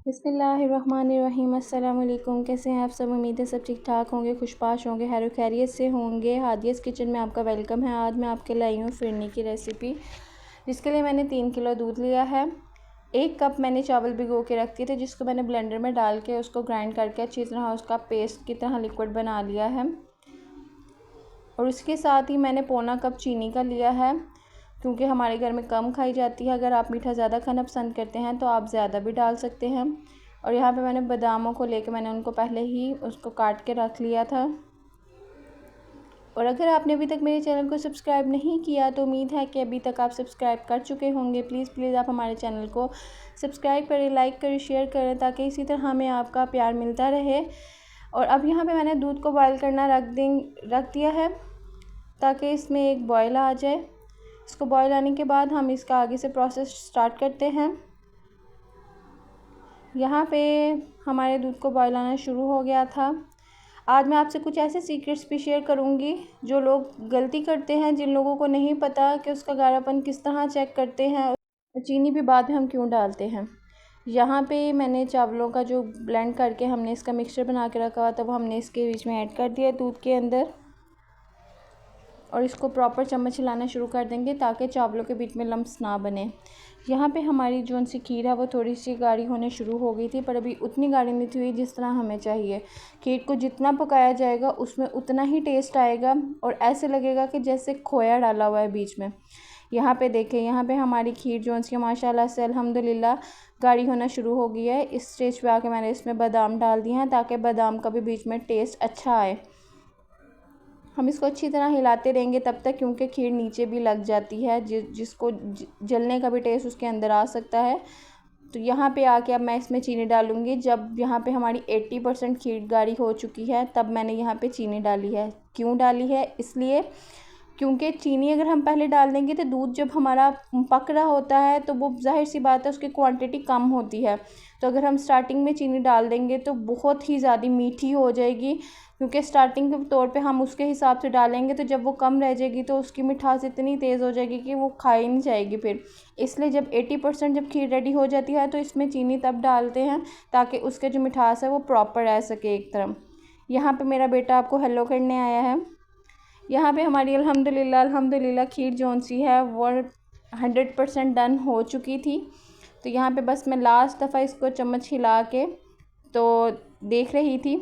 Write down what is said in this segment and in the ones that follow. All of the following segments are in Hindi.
बिस्मिल्लाहिर्रहमानिर्रहीम। अस्सलाम वालेकुम। कैसे हैं आप सब? उम्मीद है सब ठीक ठाक होंगे, खुशपाश होंगे, खैर खैरियत से होंगे। हादियास किचन में आपका वेलकम है। आज मैं आपके लाई हूँ फिरनी की रेसिपी, जिसके लिए मैंने 3 किलो दूध लिया है। 1 कप मैंने चावल भिगो के रख दिए थे, जिसको मैंने ब्लेंडर में डाल के उसको ग्राइंड करके अच्छी तरह उसका पेस्ट की तरह लिक्विड बना लिया है। और उसके साथ ही मैंने पौना कप चीनी का लिया है, क्योंकि हमारे घर में कम खाई जाती है। अगर आप मीठा ज़्यादा खाना पसंद करते हैं तो आप ज़्यादा भी डाल सकते हैं। और यहाँ पे मैंने बादामों को लेके मैंने उनको पहले ही उसको काट के रख लिया था। और अगर आपने अभी तक मेरे चैनल को सब्सक्राइब नहीं किया तो उम्मीद है कि अभी तक आप सब्सक्राइब कर चुके होंगे। प्लीज़ आप हमारे चैनल को सब्सक्राइब करें, लाइक करें, शेयर करें, ताकि इसी तरह हमें आपका प्यार मिलता रहे। और अब यहाँ पे मैंने दूध को बॉयल करना रख दिया है, ताकि इसमें एक बॉयल आ जाए। इसको बॉयल आने के बाद हम इसका आगे से प्रोसेस स्टार्ट करते हैं। यहाँ पे हमारे दूध को बॉयल आना शुरू हो गया था। आज मैं आपसे कुछ ऐसे सीक्रेट्स भी शेयर करूँगी जो लोग गलती करते हैं, जिन लोगों को नहीं पता कि उसका गाढ़ापन किस तरह चेक करते हैं और चीनी भी बाद में हम क्यों डालते हैं। यहाँ पे मैंने चावलों का जो ब्लेंड करके हमने इसका मिक्सचर बना के रखा हुआ था, वो हमने इसके बीच में ऐड कर दिया दूध के अंदर। और इसको प्रॉपर चम्मच हिलाना शुरू कर देंगे, ताकि चावलों के बीच में लम्स ना बने। यहाँ पे हमारी जो सी खीर है वो थोड़ी सी गाढ़ी होने शुरू हो गई थी, पर अभी उतनी गाढ़ी नहीं हुई जिस तरह हमें चाहिए। खीर को जितना पकाया जाएगा उसमें उतना ही टेस्ट आएगा, और ऐसे लगेगा कि जैसे खोया डाला हुआ है बीच में। यहाँ पे देखें, यहाँ पे हमारी खीर जो सी माशाल्लाह से अल्हम्दुलिल्लाह गाढ़ी होना शुरू हो गई है। इस स्टेज पे आके मैंने इसमें बादाम डाल दिए हैं, ताकि बादाम का भी बीच में टेस्ट अच्छा आए। हम इसको अच्छी तरह हिलाते रहेंगे तब तक, क्योंकि खीर नीचे भी लग जाती है, जिसको जलने का भी टेस्ट उसके अंदर आ सकता है। तो यहाँ पे आके अब मैं इसमें चीनी डालूँगी। जब यहाँ पे हमारी 80% खीर गाढ़ी हो चुकी है, तब मैंने यहाँ पे चीनी डाली है। क्यों डाली है? इसलिए क्योंकि चीनी अगर हम पहले डाल देंगे तो दूध जब हमारा पक रहा होता है तो वो ज़ाहिर सी बात है उसकी क्वांटिटी कम होती है। तो अगर हम स्टार्टिंग में चीनी डाल देंगे तो बहुत ही ज़्यादा मीठी हो जाएगी, क्योंकि स्टार्टिंग के तौर पे हम उसके हिसाब से डालेंगे, तो जब वो कम रह जाएगी तो उसकी मिठास इतनी तेज़ हो जाएगी कि वो खाई नहीं जाएगी फिर। इसलिए जब 80% जब खीर रेडी हो जाती है तो इसमें चीनी तब डालते हैं, ताकि उसके जो मिठास है वो प्रॉपर रह सके एक तरफ। यहाँ पे मेरा बेटा आपको हेलो करने आया है। यहाँ पे हमारी अल्हम्दुलिल्लाह खीर जौन सी है वो 100% डन हो चुकी थी। तो यहाँ पे बस मैं लास्ट दफ़ा इसको चम्मच हिला के तो देख रही थी।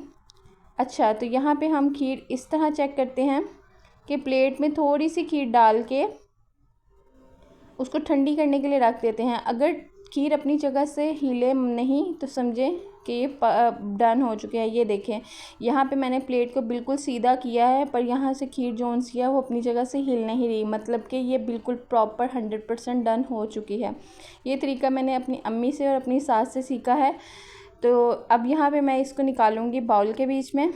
अच्छा, तो यहाँ पे हम खीर इस तरह चेक करते हैं कि प्लेट में थोड़ी सी खीर डाल के उसको ठंडी करने के लिए रख देते हैं। अगर खीर अपनी जगह से हिले नहीं तो समझें कि ये डन हो चुके हैं। ये देखें, यहाँ पे मैंने प्लेट को बिल्कुल सीधा किया है, पर यहाँ से खीर जौन सी है वो अपनी जगह से हिल नहीं रही, मतलब कि ये बिल्कुल प्रॉपर 100% डन हो चुकी है। ये तरीका मैंने अपनी अम्मी से और अपनी सास से सीखा है। तो अब यहाँ पे मैं इसको निकालूंगी बाउल के बीच में।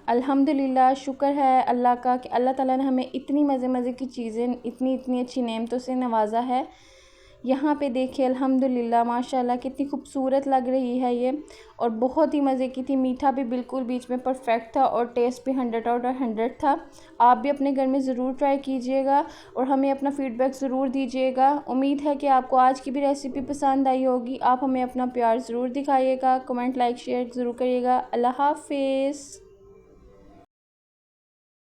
अल्हम्दुलिल्लाह, शुक्र है अल्लाह का कि अल्लाह ताला ने हमें इतनी मज़े की चीज़ें, इतनी अच्छी नेमतों से नवाजा है। यहाँ पे देखिए अल्हम्दुलिल्लाह माशाल्लाह कितनी खूबसूरत लग रही है ये, और बहुत ही मज़े की थी। मीठा भी बिल्कुल बीच में परफेक्ट था, और टेस्ट भी 100/100 था। आप भी अपने घर में ज़रूर ट्राई कीजिएगा और हमें अपना फ़ीडबैक ज़रूर दीजिएगा। उम्मीद है कि आपको आज की भी रेसिपी पसंद आई होगी। आप हमें अपना प्यार ज़रूर दिखाइएगा, कमेंट, लाइक, शेयर ज़रूर करिएगा। अल्लाह हाफ़िज़।